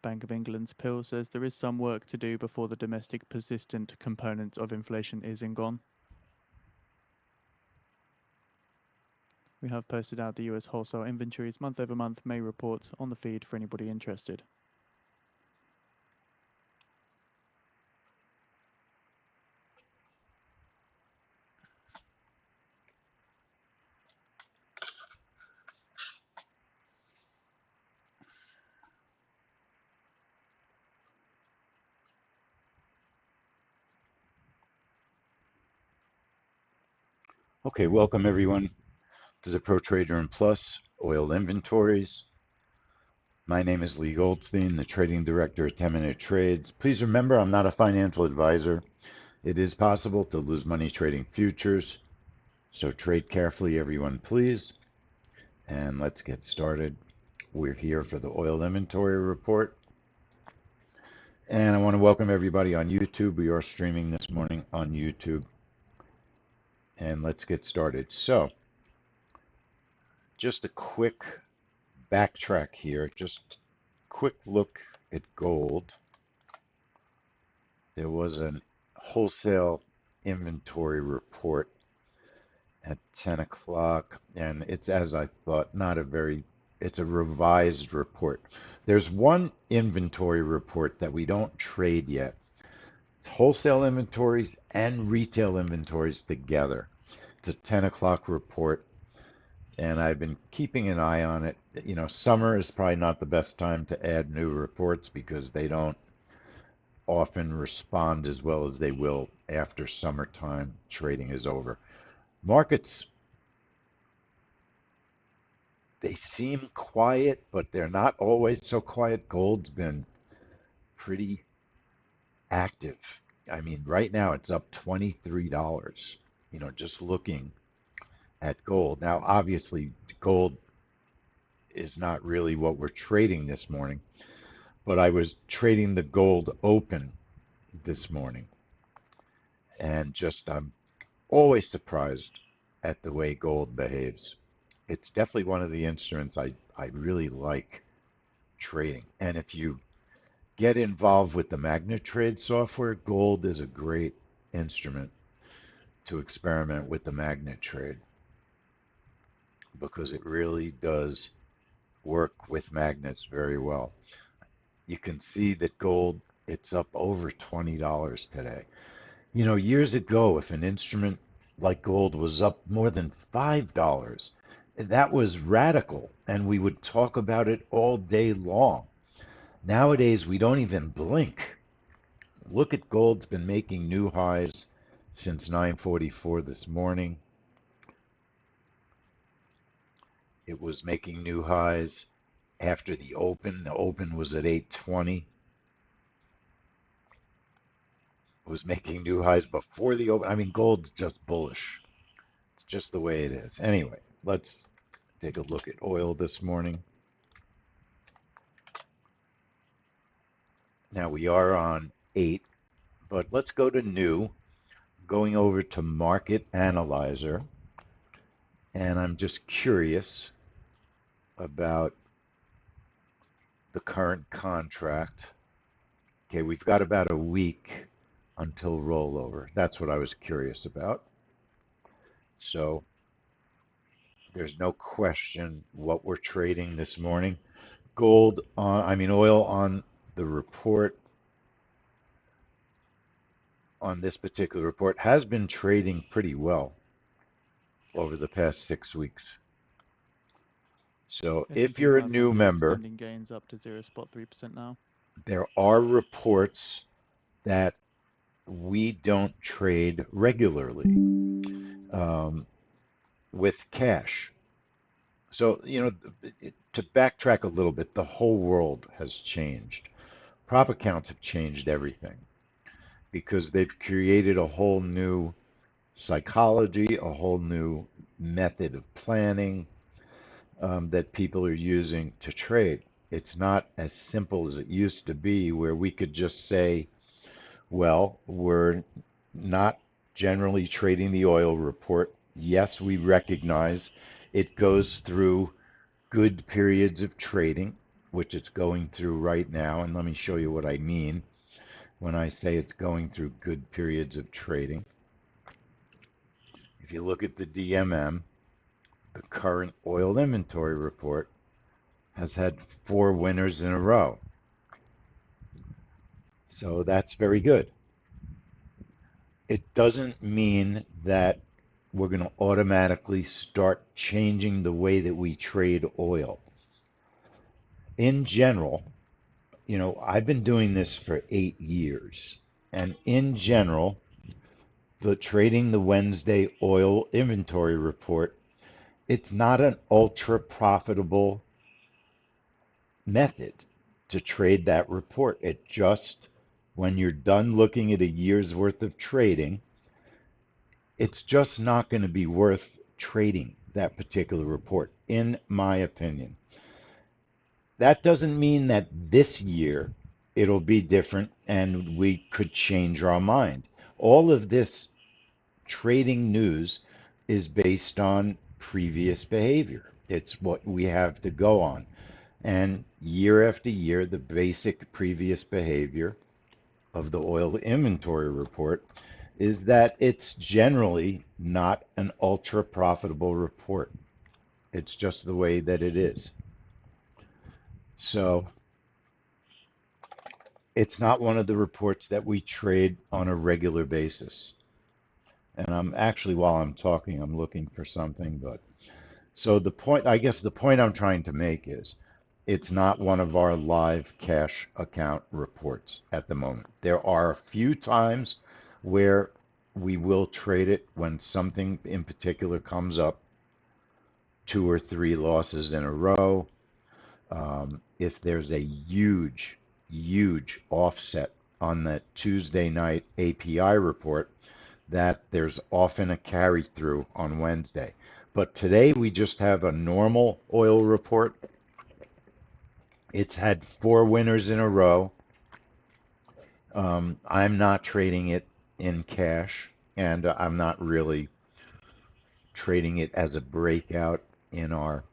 Bank of England's pill says there is some work to do before the domestic persistent component of inflation is gone. We have posted out the US wholesale inventories month-over-month May report on the feed for anybody interested. Okay, welcome everyone to the Pro Trader and Plus Oil Inventories. My name is Lee Goldstein, the Trading Director at 10 Minute Trades. Please remember, I'm not a financial advisor. It is possible to lose money trading futures, so trade carefully, everyone, please. And let's get started. We're here for the oil inventory report. And I want to welcome everybody on YouTube. We are streaming this morning on YouTube. And let's get started. So, just a quick backtrack here, just quick look at gold. There was a wholesale inventory report at 10 o'clock, and it's, as I thought, not a very, it's a revised report. There's one inventory report that we don't trade yet. It's wholesale inventories and retail inventories together. It's a 10 o'clock report, and I've been keeping an eye on it. You know, summer is probably not the best time to add new reports because they don't often respond as well as they will after summertime trading is over. Markets, they seem quiet, but they're not always so quiet. Gold's been pretty active. I mean, right now it's up $23, you know, just looking at gold. Now, obviously, gold is not really what we're trading this morning, but I was trading the gold open this morning, and just I'm always surprised at the way gold behaves. It's definitely one of the instruments I really like trading. And if you get involved with the MagnaTrade software, gold is a great instrument to experiment with the MagnaTrade because it really does work with magnets very well. You can see that gold, it's up over $20 today. You know, years ago, if an instrument like gold was up more than $5, that was radical, and we would talk about it all day long. Nowadays, we don't even blink. Look at gold's been making new highs since 9:44 this morning. It was making new highs after the open. The open was at 820. It was making new highs before the open. I mean, gold's just bullish. It's just the way it is. Anyway, let's take a look at oil this morning. Now we are on 8, but let's go to new, going over to Market Analyzer. And I'm just curious about the current contract. Okay, we've got about a week until rollover. That's what I was curious about. So there's no question what we're trading this morning. Gold on, I mean, oil on the report, on this particular report, has been trading pretty well over the past 6 weeks. So if S&P you're a new 500 member, extending gains up to 0.3% now. there are reports that we don't trade regularly with cash. So, you know, to backtrack a little bit, the whole world has changed. Prop accounts have changed everything because they've created a whole new psychology, a whole new method of planning that people are using to trade. It's not as simple as it used to be, where we could just say, well, we're not generally trading the oil report. Yes, we recognize it goes through good periods of trading, which it's going through right now. And let me show you what I mean when I say it's going through good periods of trading. If you look at the DMM, the current oil inventory report has had 4 winners in a row. So that's very good. It doesn't mean that we're going to automatically start changing the way that we trade oil. In general, I've been doing this for 8 years. And in general, the trading the Wednesday oil inventory report, it's not an ultra profitable method to trade that report. It just, when you're done looking at a year's worth of trading, it's just not going to be worth trading that particular report, in my opinion. That doesn't mean that this year it'll be different and we could change our mind. All of this trading news is based on previous behavior. It's what we have to go on. And year after year, the basic previous behavior of the oil inventory report is that it's generally not an ultra profitable report. It's just the way that it is. So it's not one of the reports that we trade on a regular basis. And I'm actually, while I'm talking, I'm looking for something. But so the point, I guess the point I'm trying to make is it's not one of our live cash account reports at the moment. There are a few times where we will trade it when something in particular comes up, 2 or 3 losses in a row. If there's a huge, huge offset on that Tuesday night API report, that there's often a carry through on Wednesday. But today we just have a normal oil report. It's had 4 winners in a row. I'm not trading it in cash, and I'm not really trading it as a breakout in our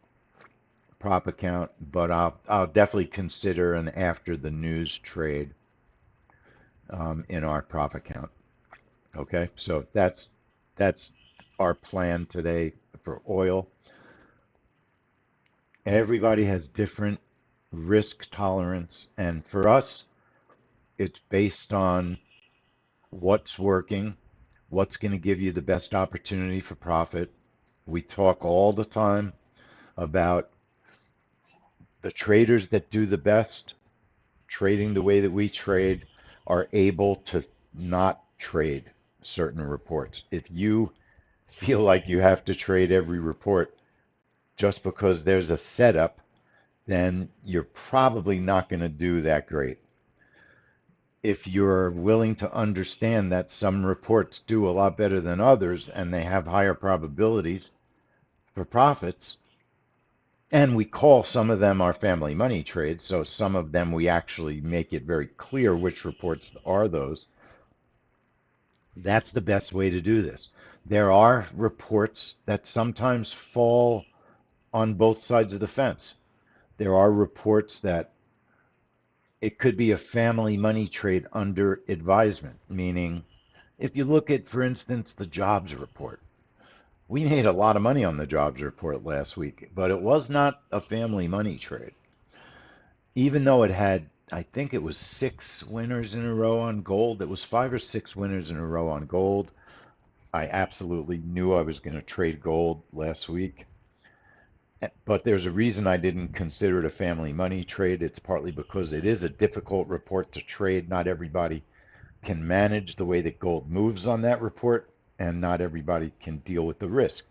prop account, but I'll definitely consider an after the news trade in our prop account. Okay, so that's our plan today for oil. Everybody has different risk tolerance, and for us, it's based on what's working, what's going to give you the best opportunity for profit. We talk all the time about the traders that do the best trading the way that we trade are able to not trade certain reports. If you feel like you have to trade every report just because there's a setup, then you're probably not going to do that great. If you're willing to understand that some reports do a lot better than others and they have higher probabilities for profits, and we call some of them our family money trades, so some of them we actually make it very clear which reports are those. That's the best way to do this. There are reports that sometimes fall on both sides of the fence. There are reports that it could be a family money trade under advisement, meaning if you look at, for instance, the jobs report, we made a lot of money on the jobs report last week, but it was not a family money trade. Even though it had, I think it was 6 winners in a row on gold, it was 5 or 6 winners in a row on gold. I absolutely knew I was going to trade gold last week. But there's a reason I didn't consider it a family money trade. It's partly because it is a difficult report to trade. Not everybody can manage the way that gold moves on that report, and not everybody can deal with the risk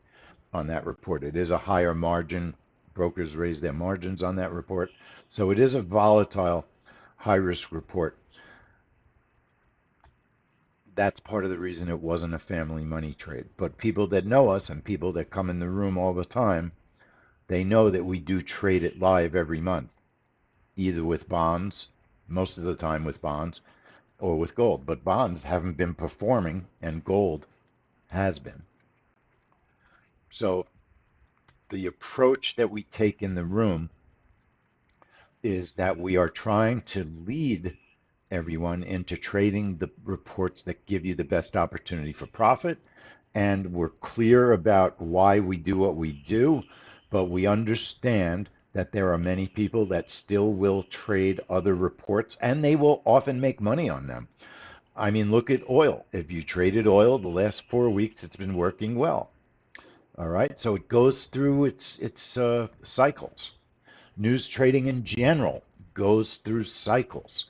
on that report. It is a higher margin. Brokers raise their margins on that report. So it is a volatile, high risk report. That's part of the reason it wasn't a family money trade. But people that know us and people that come in the room all the time, they know that we do trade it live every month, either with bonds, most of the time with bonds, or with gold. But bonds haven't been performing, and gold has been. So the approach that we take in the room is that we are trying to lead everyone into trading the reports that give you the best opportunity for profit. And we're clear about why we do what we do, but we understand that there are many people that still will trade other reports and they will often make money on them. I mean, look at oil. If you traded oil the last 4 weeks, it's been working well. All right. So it goes through its cycles. News trading in general goes through cycles.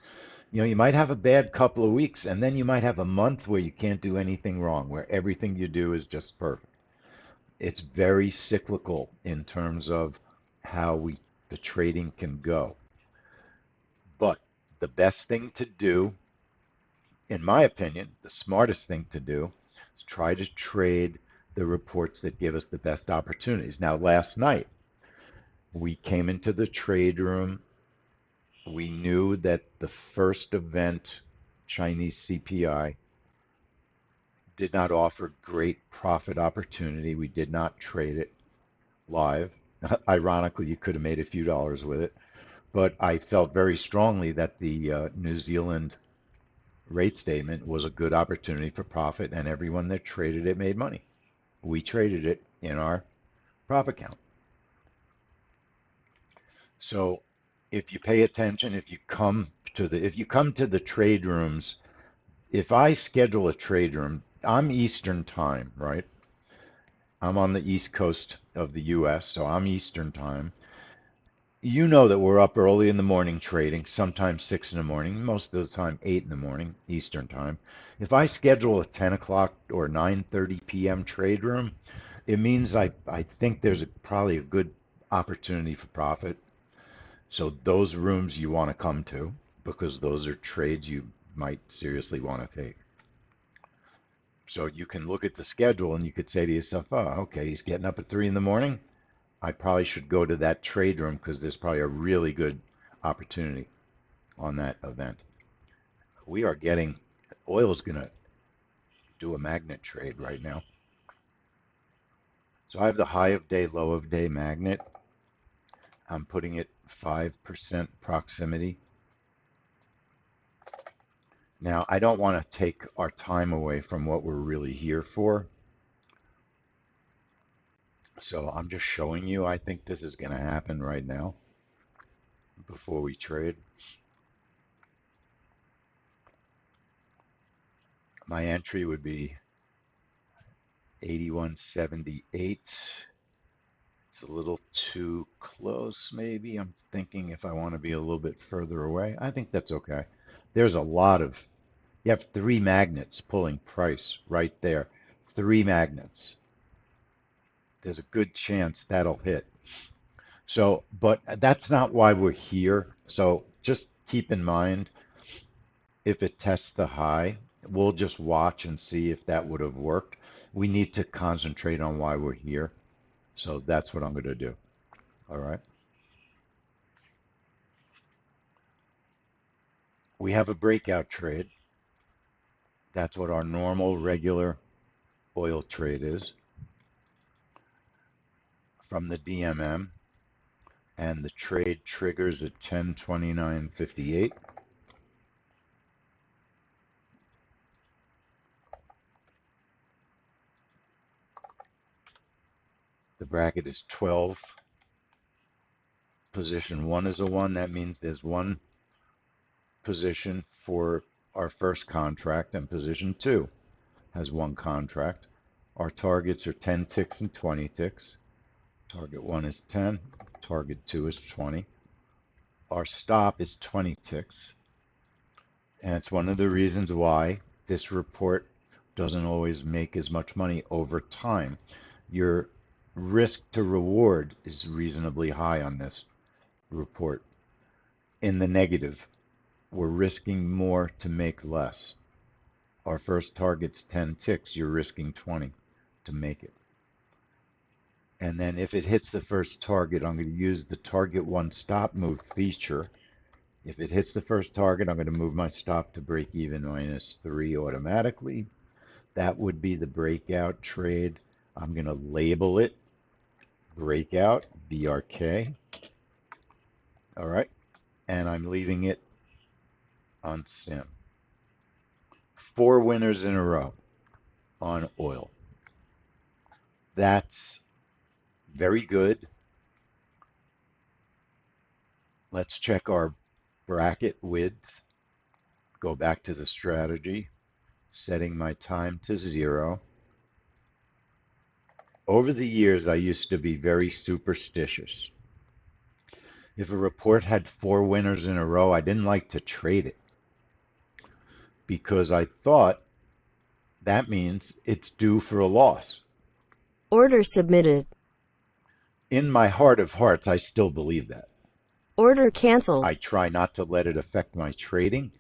You might have a bad couple of weeks, and then you might have a month where you can't do anything wrong, where everything you do is just perfect. It's very cyclical in terms of how the trading can go. But the best thing to do, in my opinion, the smartest thing to do is try to trade the reports that give us the best opportunities. Now, last night, we came into the trade room. We knew that the first event, Chinese CPI, did not offer great profit opportunity. We did not trade it live. Ironically, you could have made a few dollars with it, but I felt very strongly that the New Zealand rate statement was a good opportunity for profit, and everyone that traded it made money. We traded it in our profit count. So if you pay attention, if you come to the trade rooms, if I schedule a trade room, I'm Eastern time, right? I'm on the East Coast of the US, so I'm Eastern time. You know that we're up early in the morning trading, sometimes 6 in the morning, most of the time 8 in the morning, Eastern time. If I schedule a 10 o'clock or 9:30 p.m. trade room, it means I think there's probably a good opportunity for profit. So those rooms you want to come to because those are trades you might seriously want to take. So you can look at the schedule and you could say to yourself, oh, okay, he's getting up at 3 in the morning. I probably should go to that trade room because there's probably a really good opportunity on that event. We are getting, oil is going to do a magnet trade right now. So I have the high of day, low of day magnet. I'm putting it 5% proximity. Now, I don't want to take our time away from what we're really here for. So I'm just showing you, I think this is going to happen right now before we trade. My entry would be 81.78. It's a little too close, maybe. I'm thinking if I want to be a little bit further away. I think that's okay. There's a lot of, you have three magnets pulling price right there. Three magnets. There's a good chance that'll hit. So, but that's not why we're here. So just keep in mind if it tests the high, we'll just watch and see if that would have worked. We need to concentrate on why we're here. So that's what I'm going to do. All right. We have a breakout trade. That's what our normal regular oil trade is from the DMM. And the trade triggers at 10:29:58. The bracket is 12. Position one is a one. That means there's one position for our first contract, and position two has one contract. Our targets are 10 ticks and 20 ticks. Target one is 10, target two is 20. Our stop is 20 ticks. And it's one of the reasons why this report doesn't always make as much money over time. Your risk to reward is reasonably high on this report. In the negative, we're risking more to make less. Our first target's 10 ticks, you're risking 20 to make it. And then if it hits the first target, I'm going to use the target one stop move feature. If it hits the first target, I'm going to move my stop to break even -3 automatically. That would be the breakout trade. I'm going to label it breakout, BRK. All right. and I'm leaving it on sim. 4 winners in a row on oil. That's very good. Let's check our bracket width. Go back to the strategy, setting my time to 0. Over the years, I used to be very superstitious. If a report had 4 winners in a row, I didn't like to trade it because I thought that means it's due for a loss. Order submitted. In my heart of hearts, I still believe that. Order canceled. I try not to let it affect my trading,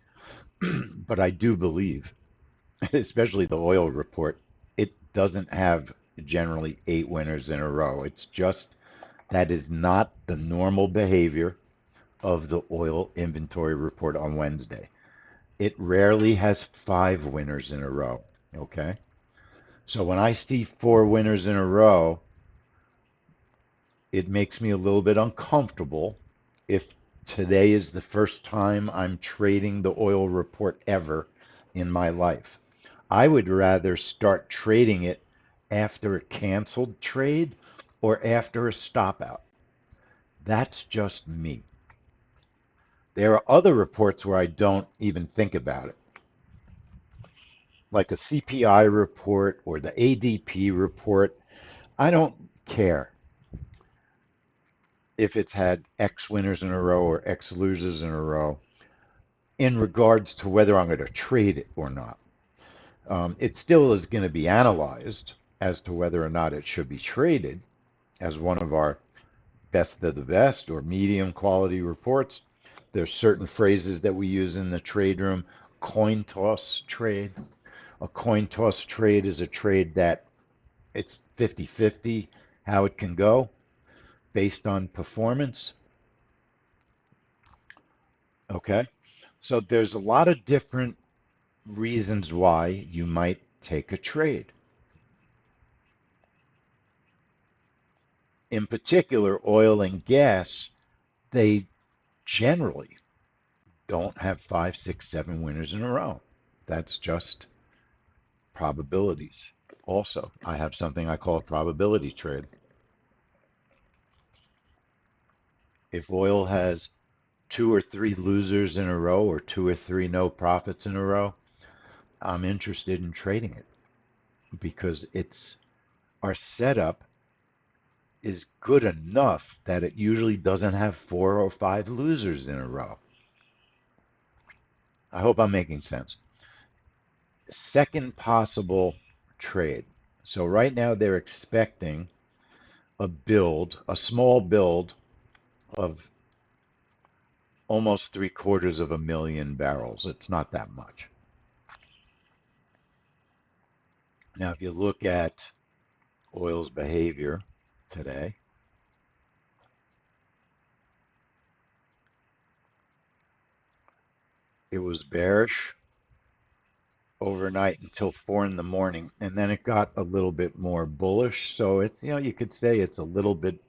but I do believe, especially the oil report, it doesn't have generally 8 winners in a row. It's just that is not the normal behavior of the oil inventory report on Wednesday. It rarely has 5 winners in a row. Okay. So when I see 4 winners in a row, it makes me a little bit uncomfortable if today is the first time I'm trading the oil report ever in my life. I would rather start trading it after a canceled trade or after a stop out. That's just me. There are other reports where I don't even think about it, like a CPI report or the ADP report. I don't care if it's had X winners in a row or X losers in a row in regards to whether I'm going to trade it or not. It still is going to be analyzed as to whether or not it should be traded as one of our best of the best or medium quality reports. There's certain phrases that we use in the trade room. Coin toss trade. A coin toss trade is a trade that it's 50-50 how it can go based on performance. Okay. So there's a lot of different reasons why you might take a trade. In particular, oil and gas, they generally don't have 5, 6, 7 winners in a row. That's just probabilities. Also, I have something I call a probability trade. If oil has 2 or 3 losers in a row or 2 or 3 no profits in a row, I'm interested in trading it because it's our setup is good enough that it usually doesn't have 4 or 5 losers in a row. I hope I'm making sense. Second possible trade. So right now they're expecting a small build of almost 750,000 barrels. It's not that much. Now, if you look at oil's behavior today, it was bearish overnight until 4 in the morning, and then it got a little bit more bullish. So it's, you could say it's a little bit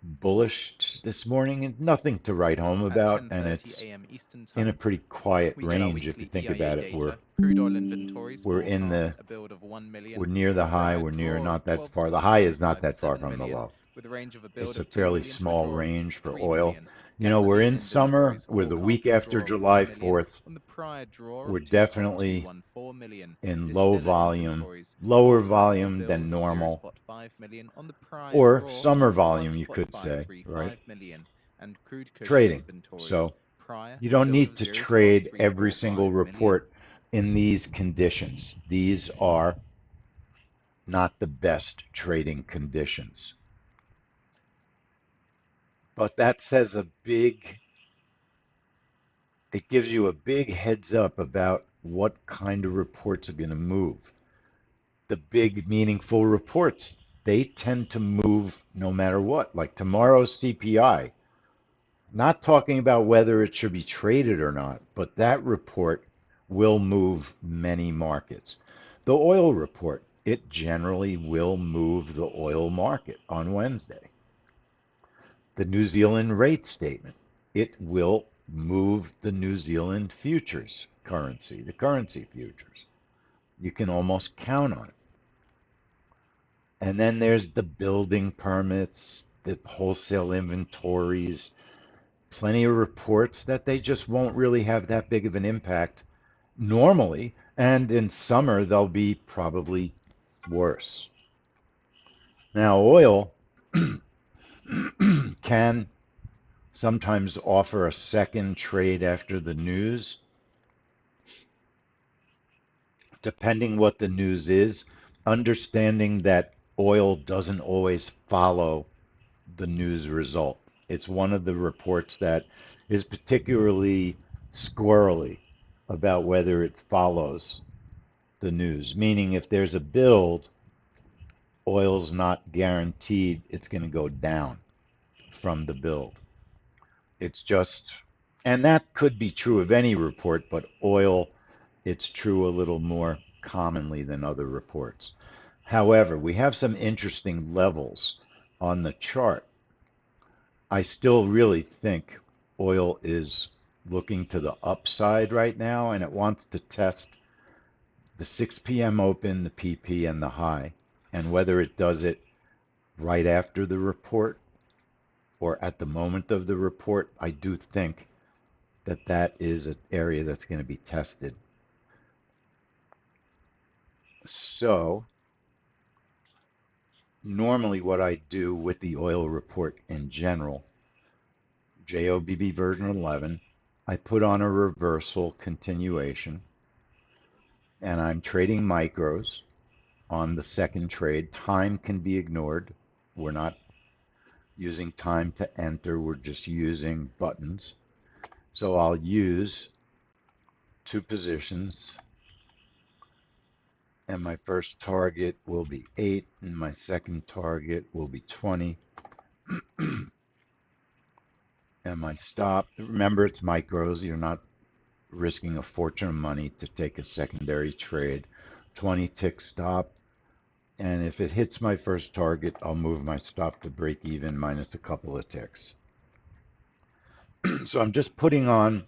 bullish this morning, and nothing to write home At about, and 10:30 it's a.m. Eastern in a Time, pretty quiet we get our range if you weekly think EIA about it. We're data. Crude oil inventories we're in forecast the a build of 1 we're million, near the high, prior we're near draw of not that far. The high is not that far 12.57 from the million, low. with a range of a build It's a of 2 fairly million to a small draw of range for 3 oil. million. We're Gasoline in summer. inventories We're the week forecast a after draw of July 1 million 4th. on the prior draw We're of definitely 2.214 million. in low Distillate volume, inventories lower forecast a volume than build of normal, 0.5 million on the prior or draw summer of volume, you could say, right? 1.535 million, and crude cushion Trading. inventories So prior you a don't build of need to trade every 0.345 single million. report in these conditions. These are not the best trading conditions. But that says it gives you a big heads up about what kind of reports are going to move. The big meaningful reports, they tend to move no matter what. Like tomorrow's CPI, not talking about whether it should be traded or not, but that report will move many markets. The oil report, it generally will move the oil market on Wednesday. The New Zealand rate statement. it will move the New Zealand futures currency, the currency futures. You can almost count on it. And then there's the building permits, the wholesale inventories, plenty of reports that they just won't really have that big of an impact normally. And in summer, they'll be probably worse. Now, oil can sometimes offer a second trade after the news, depending what the news is, understanding that oil doesn't always follow the news result. It's one of the reports that is particularly squirrely about whether it follows the news, meaning if there's a build, oil's not guaranteed it's going to go down from the build. It's just, and that could be true of any report, but oil, it's true a little more commonly than other reports. However, we have some interesting levels on the chart. I still really think oil is looking to the upside right now, and it wants to test the 6 p.m. open, the PP, and the high. And whether it does it right after the report or at the moment of the report, I do think that that is an area that's going to be tested. So normally what I do with the oil report in general, JOBB version 11, I put on a reversal continuation and I'm trading micros on the second trade. Time can be ignored. We're not using time to enter, we're just using buttons. So I'll use two positions, and my first target will be 8, and my second target will be 20. And my stop, remember it's micros, you're not risking a fortune of money to take a secondary trade. 20 tick stop, and if it hits my first target, I'll move my stop to break even minus a couple of ticks. So I'm just putting on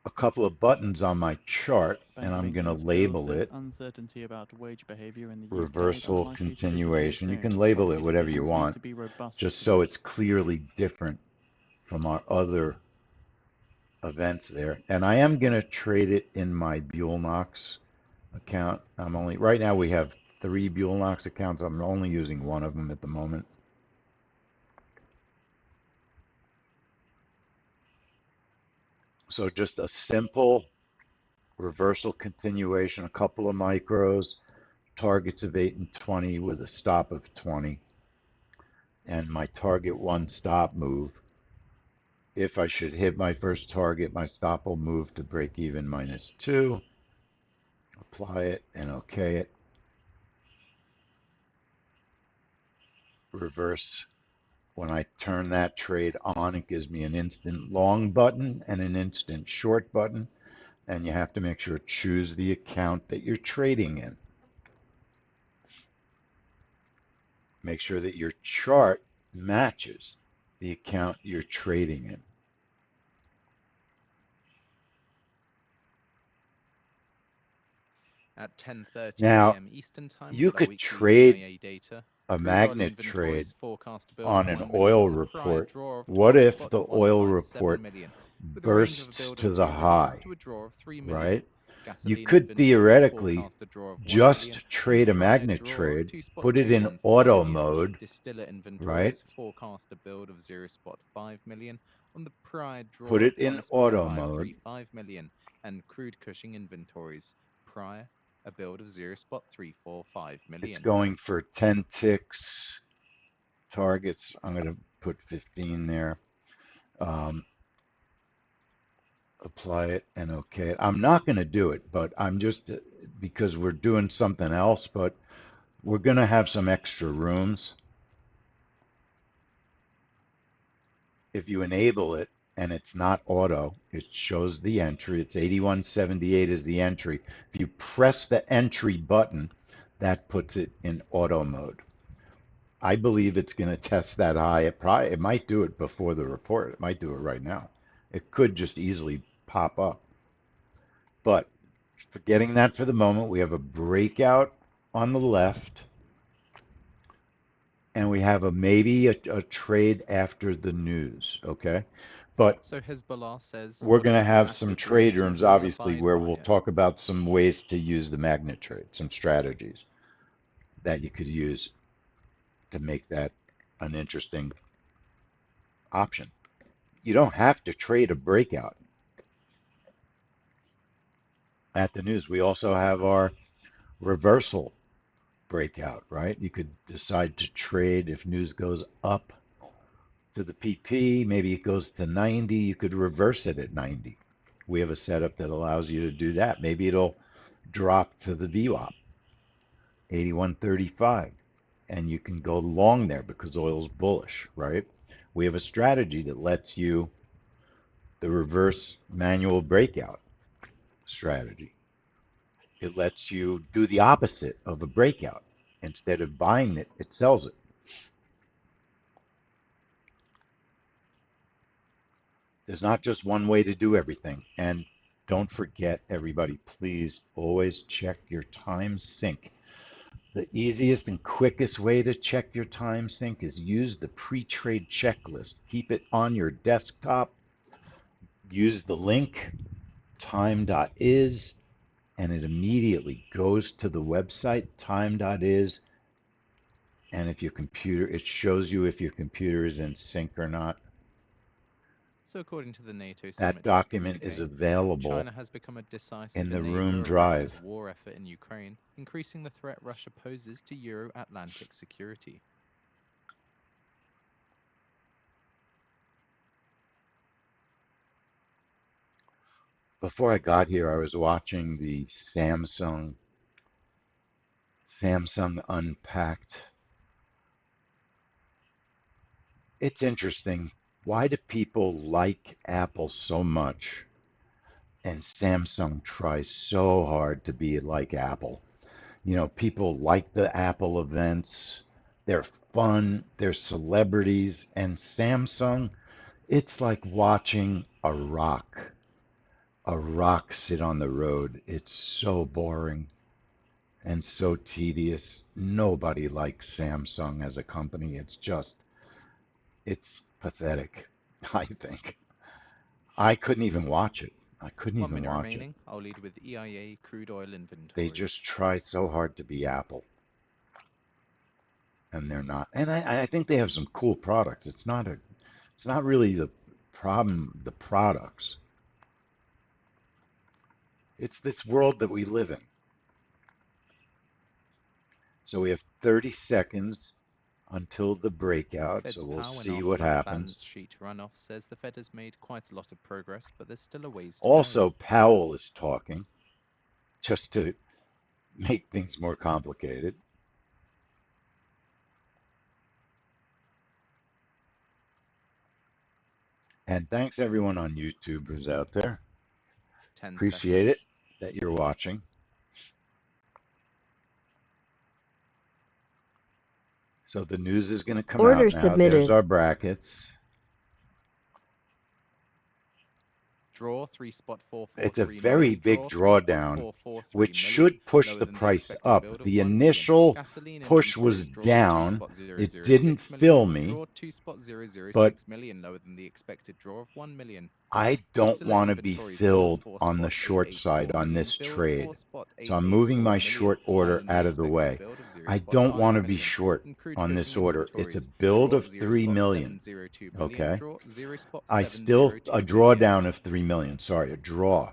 a couple of buttons on my chart, Bank and of I'm going to England's bill label says it uncertainty about wage behaviour in the UK is reversal unlikely to disappear continuation. You soon. can label it Policy whatever you decisions need want, to be robust just to so this. it's clearly different from our other events there. And I am going to trade it in my Buellnox account. I'm only, right now we have 3 Buellnox accounts. I'm only using one of them at the moment. So just a simple reversal continuation, a couple of micros, targets of 8 and 20 with a stop of 20. And my target 1 stop move. If I should hit my first target, my stop will move to break even minus 2. Apply it and OK it. Reverse. When I turn that trade on, it gives me an instant long button and an instant short button. And you have to make sure to choose the account that you're trading in. Make sure that your chart matches the account you're trading in. At 10:30 Now, p.m. Eastern Time you with our could weekly trade EIA data, a crude oil magnet trade inventories forecast to build of on an 1 million oil on the prior report. draw of What 12 if spot the oil 157 report million, with a range of a bursts build of to the 2 million high, to a draw of 3 million. right? You Gasoline could inventories theoretically forecast a draw of 1 million just on the trade a prior magnet draw of trade, 2 spot put it in 214 auto million. mode, Distiller right? inventories forecast a build of 0 spot 5 million on the prior Put draw of it in 1 spot auto mode. 535 million, and crude Cushing inventories prior a build of 0 spot 345 It's million. going for 10 ticks targets. I'm going to put 15 there. Apply it and okay it. I'm not going to do it, but I'm just because we're doing something else, but we're going to have some extra rooms. If you enable it and it's not auto, it shows the entry. It's 8178 is the entry. If you press the entry button, that puts it in auto mode. I believe it's going to test that high. It might do it before the report. It might do it right now. It could just easily pop up. But forgetting that for the moment, we have a breakout on the left, and we have maybe a trade after the news. Okay, but So Hezbollah says we're one going to of the have some massive trade ways to rooms, lure a obviously, buying where we'll buyer. talk about some ways to use the magnet trade, some strategies that you could use to make that an interesting option. You don't have to trade a breakout at the news. We also have our reversal breakout, right? You could decide to trade if news goes up to the PP, maybe it goes to 90, you could reverse it at 90. We have a setup that allows you to do that. Maybe it'll drop to the VWAP, 81.35, and you can go long there because oil's bullish, right? We have a strategy that lets you the reverse manual breakout strategy. It lets you do the opposite of a breakout. Instead of buying it, it sells it. There's not just one way to do everything. And don't forget, everybody, please always check your time sync. The easiest and quickest way to check your time sync is use the pre-trade checklist. Keep it on your desktop. Use the link time.is, and it immediately goes to the website time.is. And if your computer, it shows you if your computer is in sync or not. So according to the NATO That summit document is communique, available China has become a decisive in the room enabler of Russia's drive. war effort in Ukraine, increasing the threat Russia poses to Euro-Atlantic security. Before I got here, I was watching the Samsung Unpacked. It's interesting. Why do people like Apple so much and Samsung tries so hard to be like Apple? You know, people like the Apple events. They're fun, they're celebrities, and Samsung, it's like watching a rock sit on the road. It's so boring and so tedious. Nobody likes Samsung as a company. It's pathetic, I think. I couldn't even watch it. I couldn't 1 even minute watch it. remaining. I'll lead with EIA crude oil They inventories. just try so hard to be Apple, and they're not. And I think they have some cool products. It's not really the problem, the products. It's this world that we live in. So we have 30 seconds until the breakout, so Fed's we'll Powell, when see asked what about the happens. balance sheet runoff, says the Fed has made quite a lot of progress, but there's still a ways to go. Also, Powell is talking just to make things more complicated. And thanks everyone on YouTube who's out there. 10 Appreciate it seconds. that you're watching. So the news is going to come Order out now. There's submitted. our brackets. Draw 3 spot It's a 443 very million. big Draw 3 spot drawdown, 443 which million. should push Lower the than the price expected up. build of The 1 million. initial Gasoline push was inventories. Draw 2 down. spot It didn't 006 million. fill me, Draw 2 spot but 006 million. Lower than the expected draw of 1 million. I don't Distillate want to be inventories. Draw filled 4 on the spot short side 884 on million. this Build trade. 4 spot So I'm moving 884 my million. short order Higher than the out of the expected way. build of 0 I spot don't 5 want to be million. short And crude on cushing this order. It's a inventories. build Draw of 0 3 spot million. 702 million. Okay. Draw 0 spot I still, a 702 million. drawdown of 3 million. Sorry, a draw.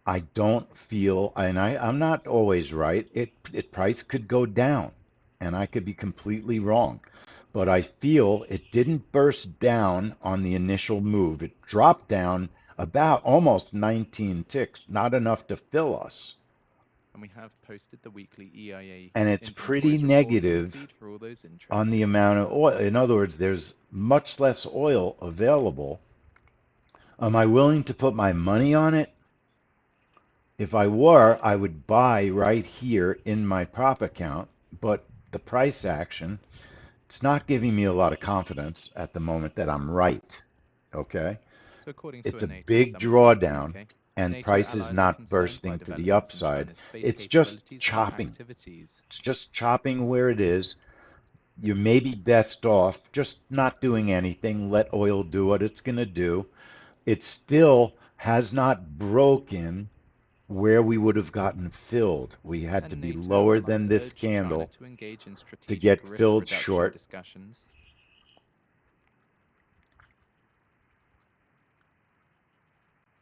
I don't feel, and I'm not always right. It price could go down, and I could be completely wrong. But I feel it didn't burst down on the initial move. It dropped down about almost 19 ticks, not enough to fill us. And we have posted the weekly EIA And it's pretty inventories report on the negative feed for all those on the interested. amount of oil. In other words, there's much less oil available. Am I willing to put my money on it? If I were, I would buy right here in my prop account, but the price action. It's not giving me a lot of confidence at the moment that I'm right. Okay? So, according to It's a a NATO big summit held in the drawdown UK, and NATO prices allies are not concerned by bursting to the developments in upside. China's space It's just capabilities and chopping. activities. It's just chopping where it is. You may be best off just not doing anything. Let oil do what it's going to do. It still has not broken where we would have gotten filled. We had to And be NATO lower than allies this urged China candle to engage in to strategic get risk filled reduction short. discussions.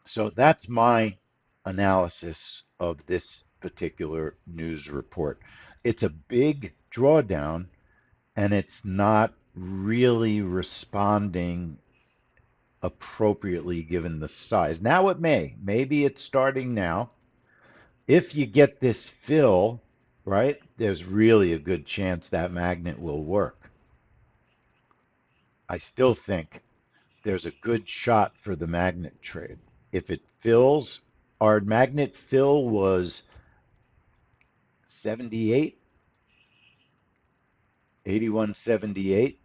So that's my analysis of this particular news report. It's a big drawdown and it's not really responding appropriately given the size. Now it may. Maybe it's starting now. If you get this fill, right, there's really a good chance that magnet will work. I still think there's a good shot for the magnet trade. If it fills, our magnet fill was 78, 81.78.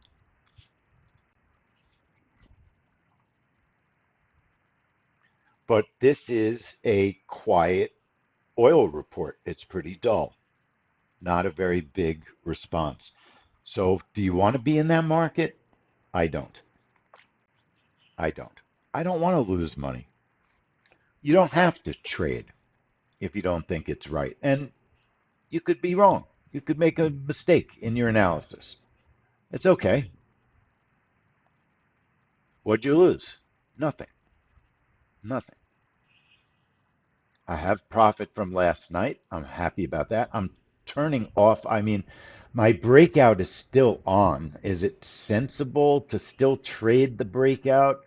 But this is a quiet oil report. It's pretty dull, not a very big response. So, do you want to be in that market? I don't. I don't. I don't want to lose money. You don't have to trade if you don't think it's right. And you could be wrong. You could make a mistake in your analysis. It's okay. What'd you lose? Nothing. Nothing. I have profit from last night. I'm happy about that. I'm turning off. I mean, my breakout is still on. Is it sensible to still trade the breakout?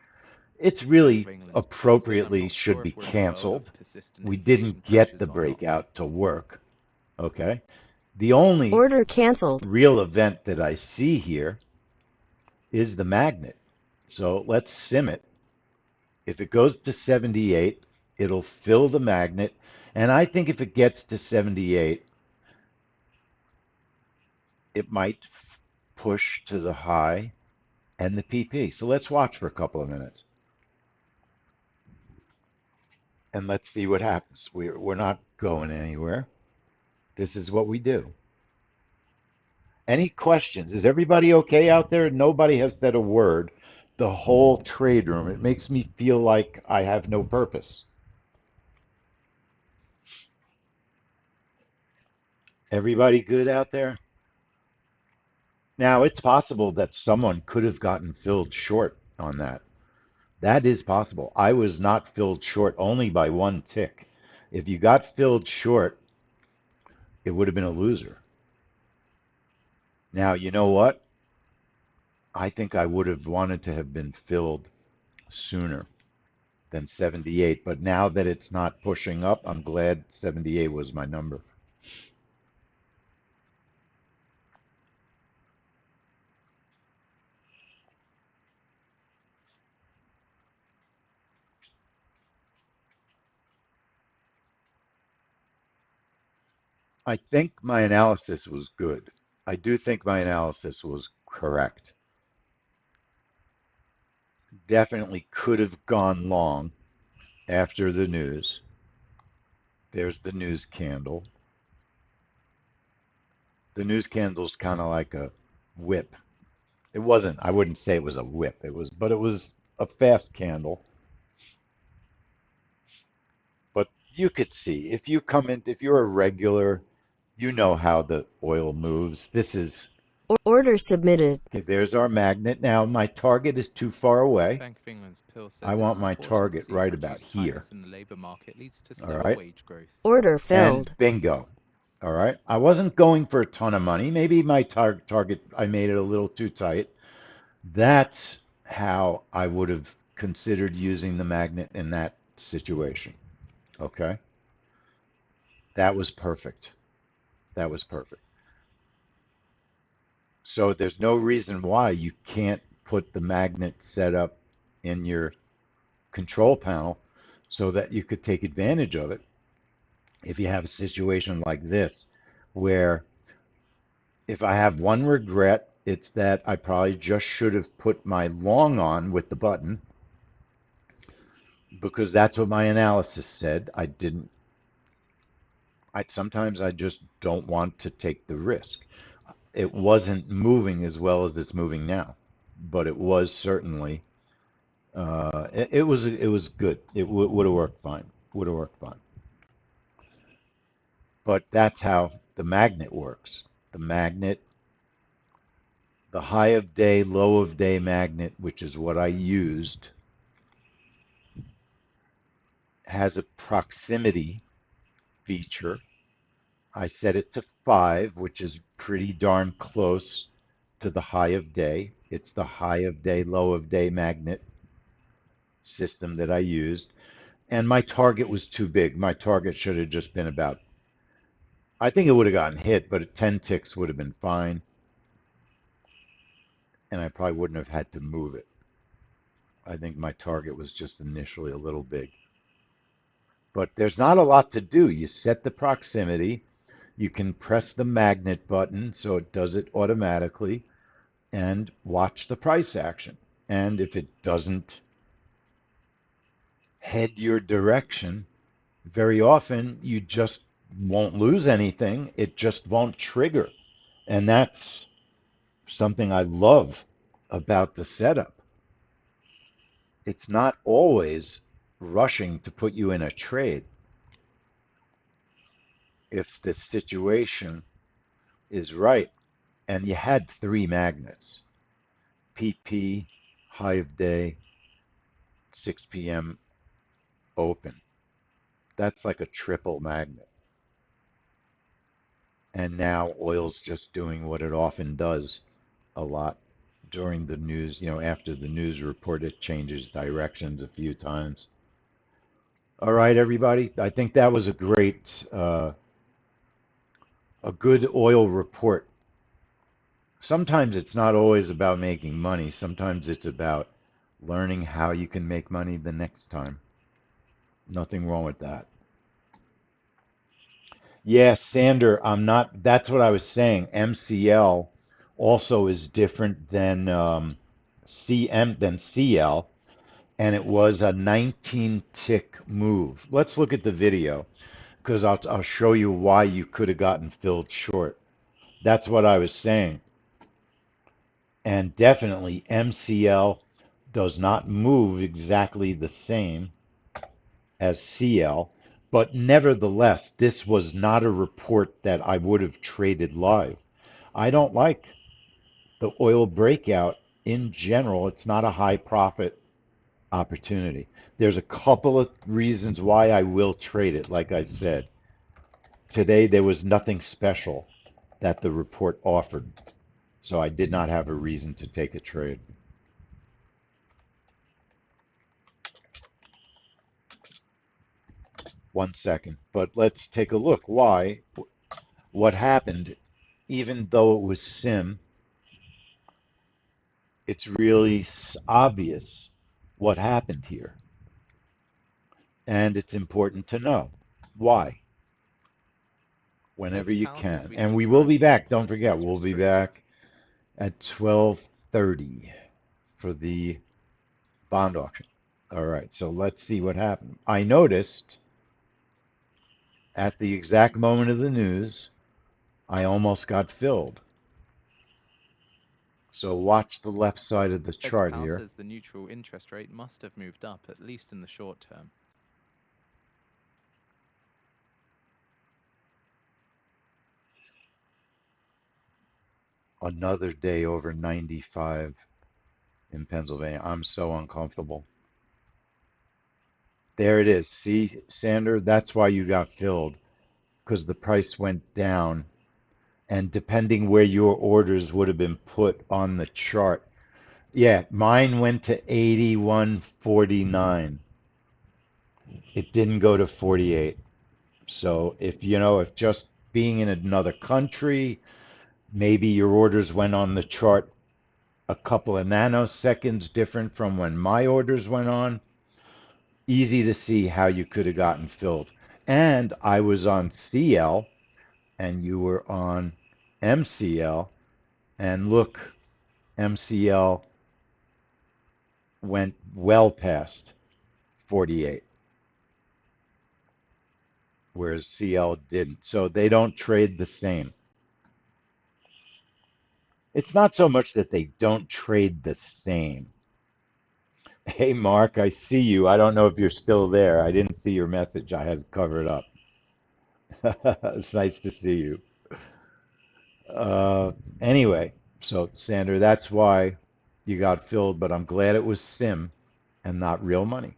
It's Bank really of England's Pill said, I'm appropriately not sure should if be we're in a world canceled. of persistent We inflation didn't get the pressures or not. breakout to work. Okay. The only Order canceled. real event that I see here is the magnet. So let's sim it. If it goes to 78, it'll fill the magnet. And I think if it gets to 78, it might push to the high and the PP. So let's watch for a couple of minutes and let's see what happens. We're not going anywhere. This is what we do. Any questions? Is everybody okay out there? Nobody has said a word the whole trade room. It makes me feel like I have no purpose. Everybody good out there? Now, it's possible that someone could have gotten filled short on that. That is possible. I was not filled short only by one tick. If you got filled short, it would have been a loser. Now, you know what? I think I would have wanted to have been filled sooner than 78, but now that it's not pushing up, I'm glad 78 was my number. I think my analysis was good. I do think my analysis was correct. Definitely could have gone long after the news. There's the news candle. The news candle's kind of like a whip. It wasn't, I wouldn't say it was a whip. But it was a fast candle. But you could see if you come in, if you're a regular, you know how the oil moves. This is, Order submitted. okay, there's our magnet. Now, my target is too far away. Bank of England's Pill I says it's want my important to target see right about reduced here. tightness in the labour market leads to All slower right. wage growth. Order And filled. bingo. All right. I wasn't going for a ton of money. Maybe my target, I made it a little too tight. That's how I would have considered using the magnet in that situation. Okay. That was perfect. That was perfect. So there's no reason why you can't put the magnet setup in your control panel so that you could take advantage of it if you have a situation like this, where if I have one regret, It's that I probably just should have put my long on with the button because that's what my analysis said. I didn't, sometimes I just don't want to take the risk. It wasn't moving as well as it's moving now, but it was certainly, it was good. It would have worked fine. Would have worked fine. But that's how the magnet works. The magnet, the high of day, low of day magnet, which is what I used, has a proximity feature. I set it to 5, which is pretty darn close to the high of day. It's the high of day, low of day magnet system that I used. And my target was too big. My target should have just been about, I think it would have gotten hit, but 10 ticks would have been fine. And I probably wouldn't have had to move it. I think my target was just initially a little big. But there's not a lot to do. You set the proximity. You can press the magnet button so it does it automatically and watch the price action. And if it doesn't head your direction, very often you just won't lose anything. It just won't trigger. And that's something I love about the setup. It's not always rushing to put you in a trade. If the situation is right, and you had 3 magnets, PP, high of day, 6 p.m. open. That's like a triple magnet. And now oil's just doing what it often does a lot during the news. After the news report, it changes directions a few times. All right, everybody. I think that was a good oil report. Sometimes it's not always about making money. Sometimes it's about learning how you can make money the next time. Nothing wrong with that. Yeah, Sander, that's what I was saying. MCL also is different than CL, and it was a 19 tick move. Let's look at the video because I'll show you why you could have gotten filled short. That's what I was saying. And definitely MCL does not move exactly the same as CL, but nevertheless, this was not a report that I would have traded live. I don't like the oil breakout in general. It's not a high profit opportunity. There's a couple of reasons why I will trade it. Like I said, today there was nothing special that the report offered, so I did not have a reason to take a trade. One second, but let's take a look. Why? What happened? Even though it was sim, it's really obvious what happened here. And it's important to know why whenever Let's you pause as can. we And see we will be currently back. Don't plus forget, is we'll be restricted. back at 12:30 for the bond auction. All right, so let's see what happened. I noticed at the exact moment of the news, I almost got filled. So watch the left side of the Let's chart pause here. as the neutral interest rate must have moved up, at least in the short term. Another day over 95 in Pennsylvania. I'm so uncomfortable. There it is. See, Sander, that's why you got filled, because the price went down. And depending where your orders would have been put on the chart. Yeah, mine went to 81.49. It didn't go to 48. So if just being in another country, maybe your orders went on the chart a couple of nanoseconds different from when my orders went on, easy to see how you could have gotten filled. And I was on CL and you were on MCL. And look MCL went well past 48, whereas CL didn't. So they don't trade the same. It's not so much that they don't trade the same. Hey, Mark, I see you. I don't know if you're still there. I didn't see your message. I had to cover it up. It's nice to see you. Anyway, so Sandra, that's why you got filled, but I'm glad it was sim and not real money.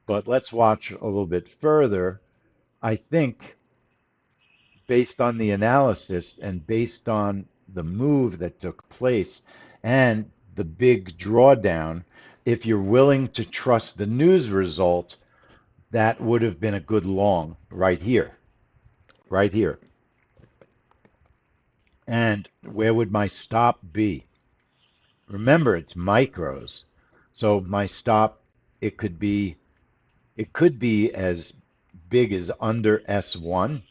But let's watch a little bit further. I think based on the analysis and based on the move that took place and the big drawdown, if you're willing to trust the news result, that would have been a good long right here, right here. And where would my stop be? Remember, it's micros. So my stop, it could be it could be as big as under S1,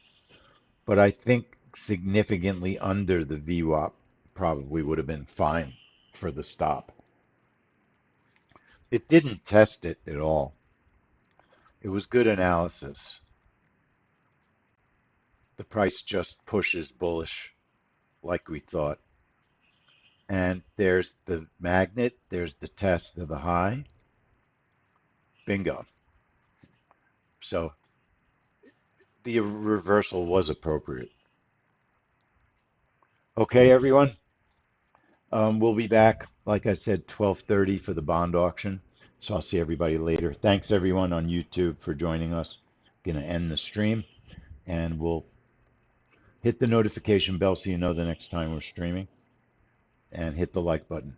but I think significantly under the VWAP probably would have been fine for the stop. It didn't test it at all. It was good analysis. The price just pushes bullish like we thought. And there's the magnet, there's the test of the high. Bingo. So the reversal was appropriate. Okay, everyone. We'll be back, like I said, 12:30 for the bond auction. So I'll see everybody later. Thanks everyone on YouTube for joining us. Gonna end the stream and we'll hit the notification bell so you know the next time we're streaming and hit the like button.